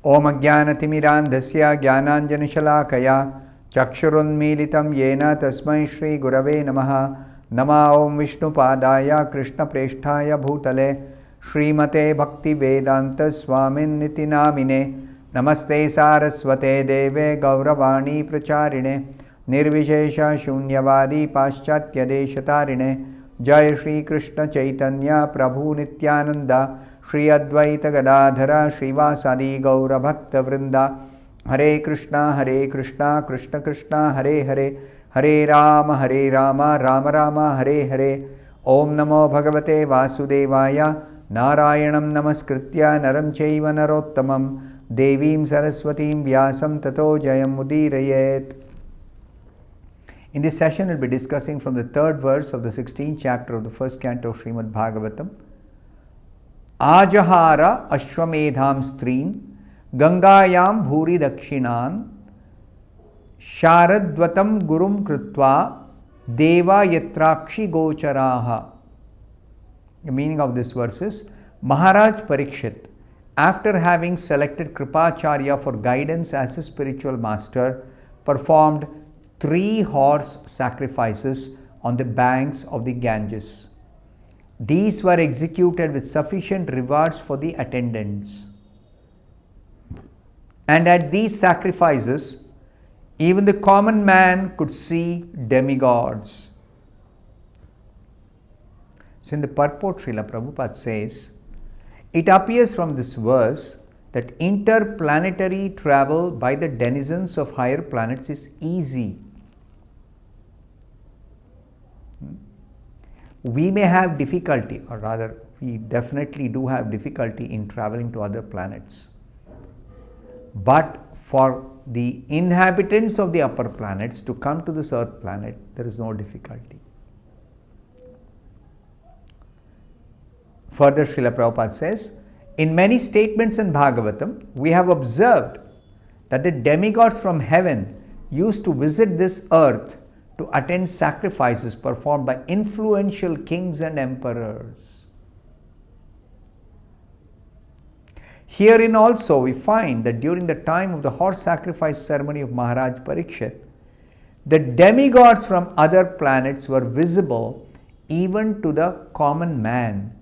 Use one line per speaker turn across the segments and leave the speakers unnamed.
Om Ajnanatimirandhasya Jnananjanashalakaya Chakshurunmilitam Yena Tasmai Shri Gurave Namaha. Nama Om Vishnupadaya Krishna Presthaya Bhutale Srimate Bhaktivedanta Swamin Niti Namine. Namaste Saraswate Deve Gauravani Pracharine Nirvishesha Shunyavadi Paschatya Deshatarine. Jai Shri Krishna Chaitanya Prabhu Nityananda Shri Advaita Gadadhara Srivasadi Gaura Bhakta Vrinda. Hare Krishna Krishna Krishna Hare Hare Hare Rama Rama Rama Hare Hare. Om Namo Bhagavate Vasudevaya. Narayanam Namaskritya Naram Chaiva Narottamam Devim Saraswatim Vyasam Tato Jayam Mudirayet. In this session, we'll be discussing from the third verse of the 16th chapter of the first canto of Srimad Bhagavatam. Ajahara Ashwamedham Strin Gangayam Bhuri Dakshinan Sharadvatam Gurum Krutva Deva Yatrakshi Gocharaha. The meaning of this verse is Maharaj Parikshit, after having selected Kripacharya for guidance as his spiritual master, performed 3 horse sacrifices on the banks of the Ganges. These were executed with sufficient rewards for the attendants. And at these sacrifices, even the common man could see demigods. So in the purport, Srila Prabhupada says, it appears from this verse that interplanetary travel by the denizens of higher planets is easy. We may have difficulty, or rather, we definitely do have difficulty in traveling to other planets. But for the inhabitants of the upper planets to come to this earth planet, there is no difficulty. Further, Srila Prabhupada says, in many statements in Bhagavatam, we have observed that the demigods from heaven used to visit this earth to attend sacrifices performed by influential kings and emperors. Herein also we find that during the time of the horse sacrifice ceremony of Maharaj Parikshit, the demigods from other planets were visible even to the common man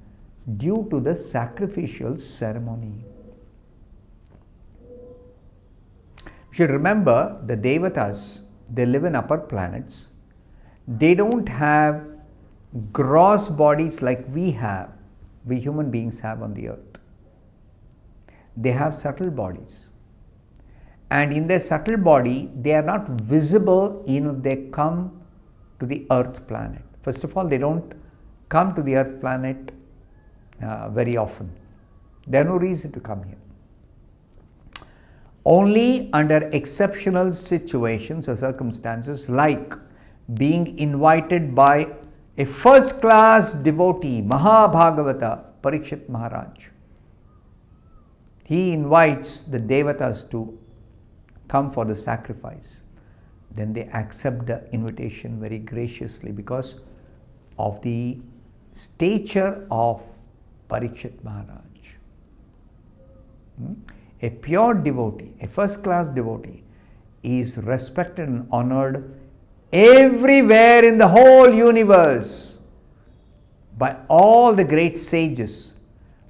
due to the sacrificial ceremony. You should remember the Devatas, they live in upper planets. They don't have gross bodies like we human beings have on the earth. They have subtle bodies. And in their subtle body, they are not visible if they come to the earth planet. First of all, they don't come to the earth planet very often. There are no reason to come here. Only under exceptional situations or circumstances, like being invited by a first class devotee, Mahabhagavata Parikshit Maharaj. He invites the Devatas to come for the sacrifice. Then they accept the invitation very graciously because of the stature of Parikshit Maharaj. A pure devotee, a first class devotee, is respected and honored everywhere in the whole universe by all the great sages,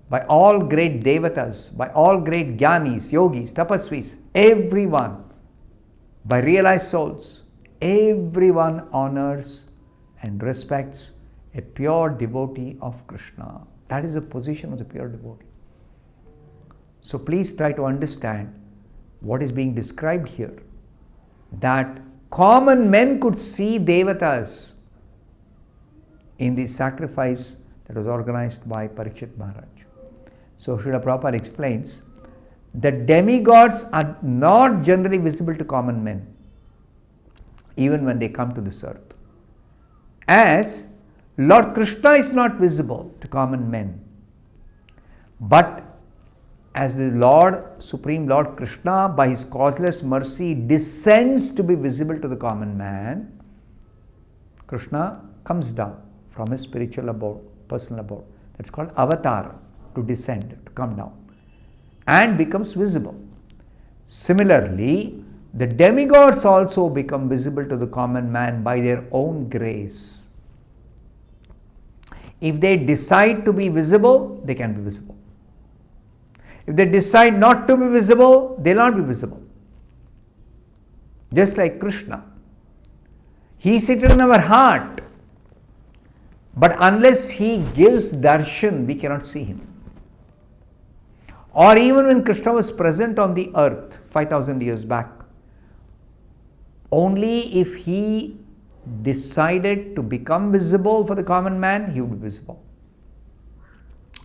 by all great devatas, by all great jnanis, yogis, tapasvis, everyone, by realized souls. Everyone honors and respects a pure devotee of Krishna. That is the position of the pure devotee. So please try to understand what is being described here. That common men could see Devatas in the sacrifice that was organized by Parikshit Maharaj. So Srila Prabhupada explains that demigods are not generally visible to common men, even when they come to this earth. As Lord Krishna is not visible to common men, but as the Lord, Supreme Lord Krishna, by his causeless mercy, descends to be visible to the common man, Krishna comes down from his spiritual abode, personal abode. That's called avatar, to descend, to come down, and becomes visible. Similarly, the demigods also become visible to the common man by their own grace. If they decide to be visible, they can be visible. If they decide not to be visible, they will not be visible. Just like Krishna. He is seated in our heart. But unless He gives darshan, we cannot see Him. Or even when Krishna was present on the earth 5000 years back, only if He decided to become visible for the common man, He would be visible.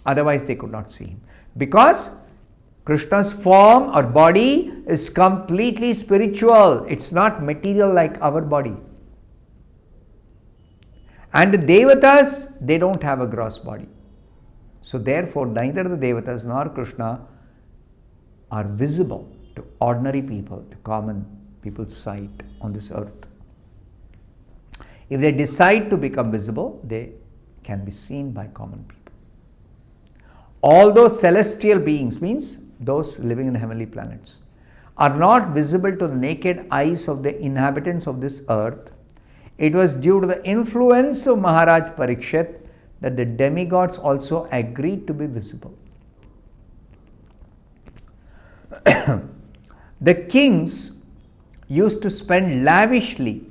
Otherwise, they could not see Him. Because Krishna's form or body is completely spiritual. It's not material like our body. And the Devatas, they don't have a gross body. So therefore, neither the Devatas nor Krishna are visible to ordinary people, to common people's sight on this earth. If they decide to become visible, they can be seen by common people. All those celestial beings, means those living in heavenly planets, are not visible to the naked eyes of the inhabitants of this earth. It was due to the influence of Maharaj Parikshit that the demigods also agreed to be visible. The kings used to spend lavishly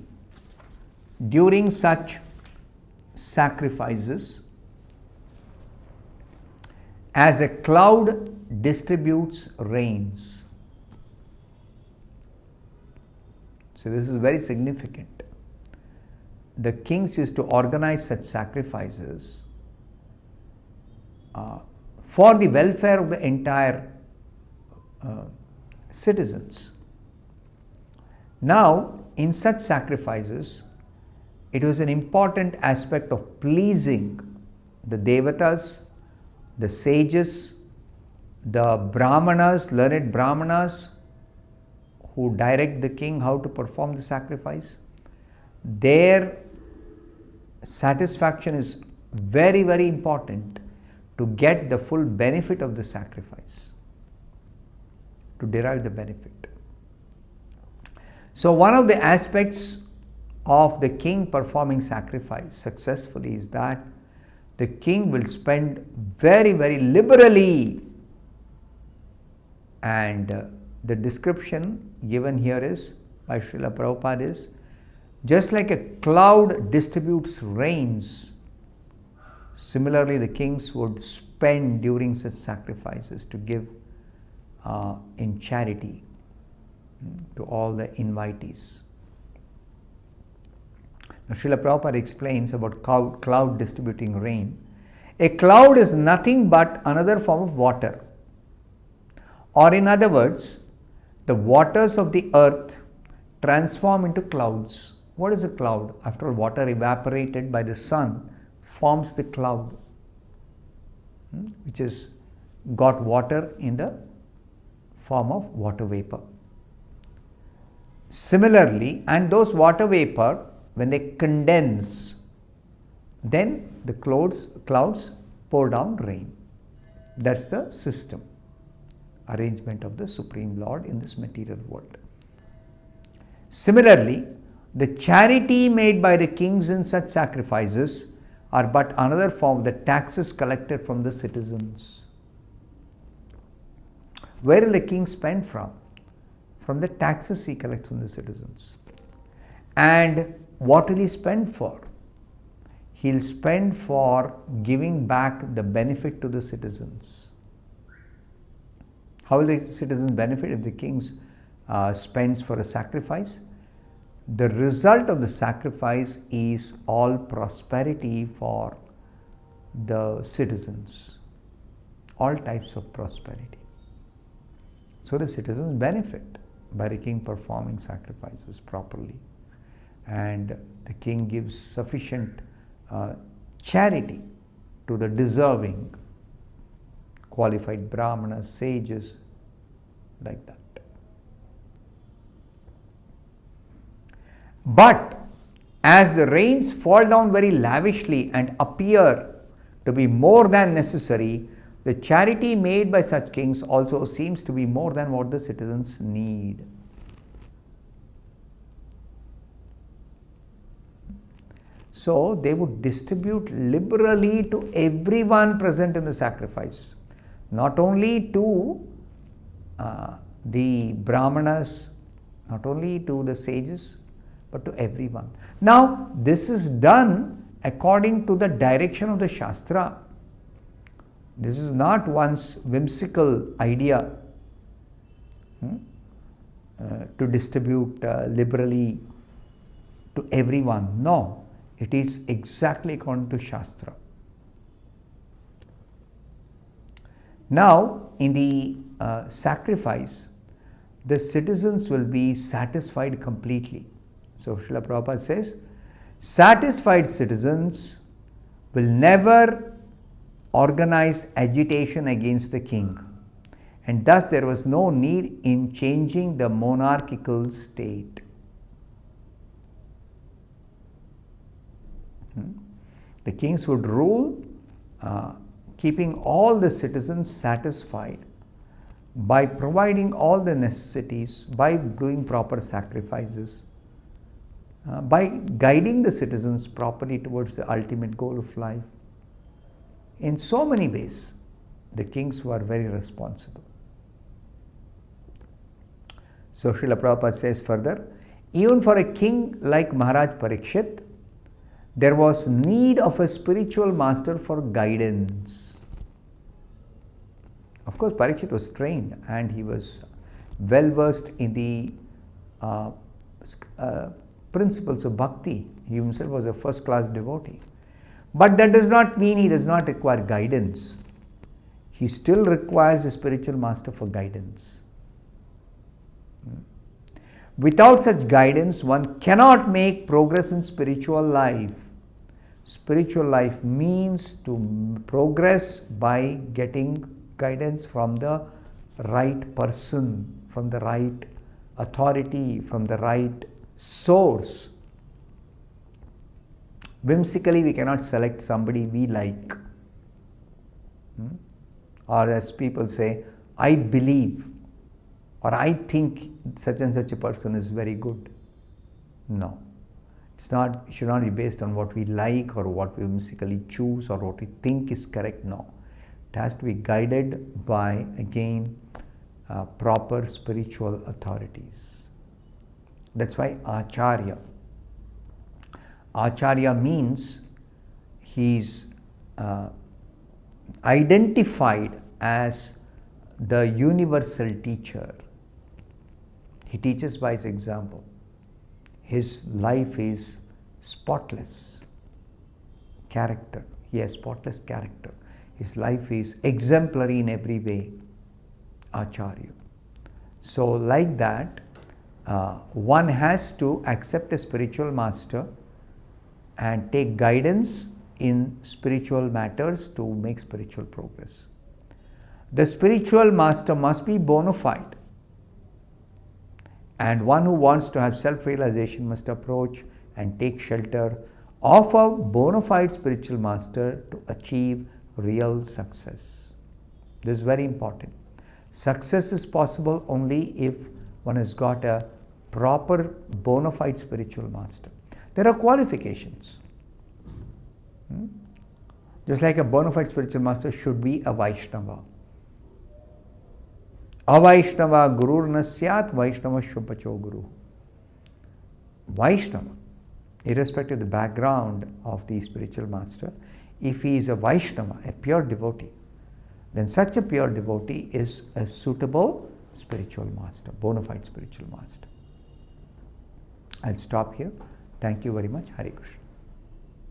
during such sacrifices as a cloud distributes rains. So this is very significant. The kings used to organize such sacrifices for the welfare of the entire citizens. Now, in such sacrifices, it was an important aspect of pleasing the Devatas, the sages, the Brahmanas, learned Brahmanas, who direct the king how to perform the sacrifice. Their satisfaction is very, very important to get the full benefit of the sacrifice, to derive the benefit. So one of the aspects of the king performing sacrifice successfully is that the king will spend very, very liberally, and the description given here is by Srila Prabhupada is, just like a cloud distributes rains, similarly the kings would spend during such sacrifices to give in charity to all the invitees. Now, Srila Prabhupada explains about cloud distributing rain. A cloud is nothing but another form of water. Or in other words, the waters of the earth transform into clouds. What is a cloud? After all, water evaporated by the sun forms the cloud, which is got water in the form of water vapor. Similarly, and those water vapor, when they condense, then the clouds pour down rain. That's the system, arrangement of the Supreme Lord in this material world. Similarly, the charity made by the kings in such sacrifices are but another form of the taxes collected from the citizens. Where will the king spend from? From the taxes he collects from the citizens. And what will he spend for? He'll spend for giving back the benefit to the citizens. How will the citizens benefit if the king spends for a sacrifice? The result of the sacrifice is all prosperity for the citizens, all types of prosperity. So the citizens benefit by the king performing sacrifices properly, and the king gives sufficient charity to the deserving, qualified brahmanas, sages, like that. But as the rains fall down very lavishly and appear to be more than necessary, The charity made by such kings also seems to be more than what the citizens need. So they would distribute liberally to everyone present in the sacrifice, not only to the brahmanas, not only to the sages, but to everyone. Now, this is done according to the direction of the Shastra. This is not one's whimsical idea to distribute liberally to everyone. No, it is exactly according to Shastra. Now, in the sacrifice, the citizens will be satisfied completely. So, Srila Prabhupada says, satisfied citizens will never organize agitation against the king, and thus there was no need in changing the monarchical state. The kings would rule, keeping all the citizens satisfied by providing all the necessities, by doing proper sacrifices, by guiding the citizens properly towards the ultimate goal of life. In so many ways, the kings were very responsible. So Srila Prabhupada says further, even for a king like Maharaj Parikshit, there was need of a spiritual master for guidance. Of course, Parikshit was trained and he was well versed in the principles of bhakti. He himself was a first class devotee. But that does not mean he does not require guidance. He still requires a spiritual master for guidance. Without such guidance, one cannot make progress in spiritual life. Spiritual life means to progress by getting guidance from the right person, from the right authority, from the right source. Whimsically, we cannot select somebody we like. Or as people say, I believe or I think such and such a person is very good. No. It should not be based on what we like or what we whimsically choose or what we think is correct. No. It has to be guided by, again, proper spiritual authorities. That's why Acharya. Acharya means he's identified as the universal teacher. He teaches by his example. His life is spotless character. He has spotless character. His life is exemplary in every way. Acharya. So like that, one has to accept a spiritual master and take guidance in spiritual matters to make spiritual progress. The spiritual master must be bona fide, and one who wants to have self-realization must approach and take shelter of a bona fide spiritual master to achieve real success. This is very important. Success is possible only if one has got a proper bona fide spiritual master. There are qualifications. Just like a bona fide spiritual master should be a Vaishnava. Avaishnava gurur nasyat Vaishnava shubhacho guru. Vaishnava, irrespective of the background of the spiritual master, if he is a Vaishnava, a pure devotee, then such a pure devotee is a suitable spiritual master, bona fide spiritual master. I'll stop here. Thank you very much. Hare Krishna.